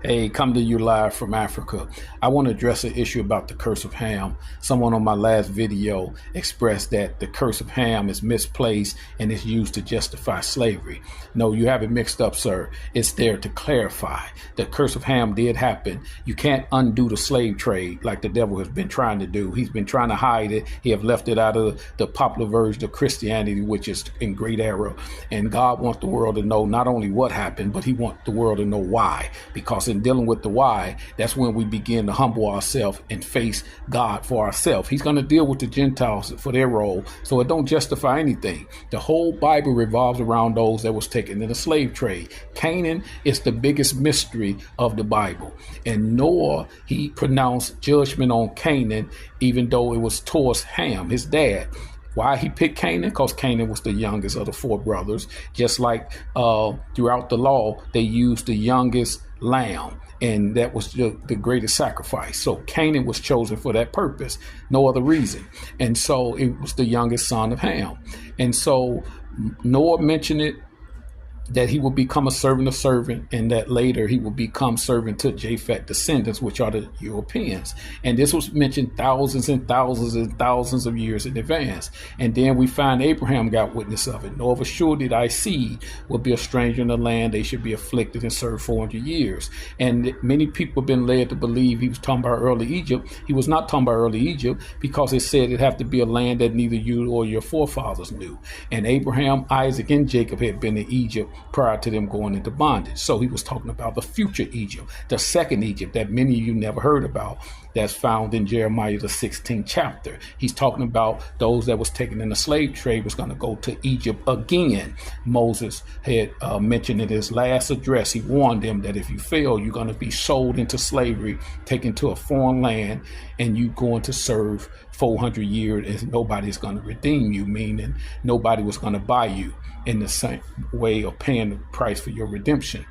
Hey, come to you live from Africa. I want to address an issue about the curse of Ham. Someone on my last video expressed that the curse of Ham is misplaced and is used to justify slavery. No, you have it mixed up, sir. It's there to clarify. The curse of Ham did happen. You can't undo the slave trade like the devil has been trying to do. He's been trying to hide it. He have left it out of the popular version of Christianity, which is in great error. And God wants the world to know not only what happened, but he wants the world to know why. Because in dealing with the why, that's when we begin to humble ourselves and face God for ourselves. He's going to deal with the Gentiles for their role, so it don't justify anything. The whole Bible revolves around those that was taken in the slave trade. Canaan is the biggest mystery of the Bible, and Noah, he pronounced judgment on Canaan, even though it was towards Ham, his dad. Why he picked Canaan? Because Canaan was the youngest of the four brothers. Just like throughout the law, they used the youngest lamb, and that was the greatest sacrifice. So Canaan was chosen for that purpose, no other reason. And so it was the youngest son of Ham. And so Noah mentioned it, that he will become a servant, and that later he will become servant to Japheth descendants, which are the Europeans. And this was mentioned thousands and thousands and thousands of years in advance. And then we find Abraham got witness of it. Know of a surety thy seed will be a stranger in the land. They should be afflicted and serve 400 years. And many people have been led to believe he was talking about early Egypt. He was not talking about early Egypt, because it said it'd have to be a land that neither you or your forefathers knew. And Abraham, Isaac, and Jacob had been in Egypt prior to them going into bondage. So he was talking about the future Egypt, the second Egypt that many of you never heard about, that's found in Jeremiah, the 16th chapter. He's talking about those that was taken in the slave trade was going to go to Egypt again. Moses had mentioned in his last address, he warned them that if you fail, you're going to be sold into slavery, taken to a foreign land, and you going to serve 400 years and nobody's going to redeem you, meaning nobody was going to buy you in the same way of paying the price for your redemption.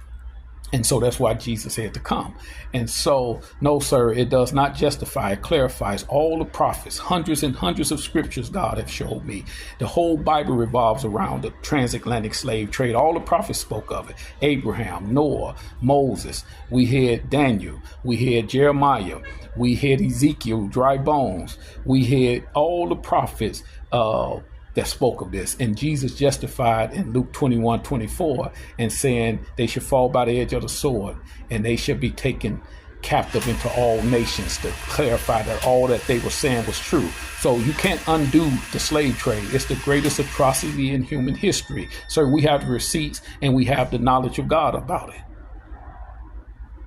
And so that's why Jesus had to come. And so, no, sir, it does not justify. It clarifies all the prophets, hundreds and hundreds of scriptures God have showed me. The whole Bible revolves around the transatlantic slave trade. All the prophets spoke of it. Abraham, Noah, Moses. We had Daniel. We had Jeremiah. We had Ezekiel, dry bones. We had all the prophets that spoke of this. And Jesus justified in Luke 21:24 and saying they should fall by the edge of the sword and they should be taken captive into all nations, to clarify that all that they were saying was true. So you can't undo the slave trade. It's the greatest atrocity in human history. So we have the receipts and we have the knowledge of God about it.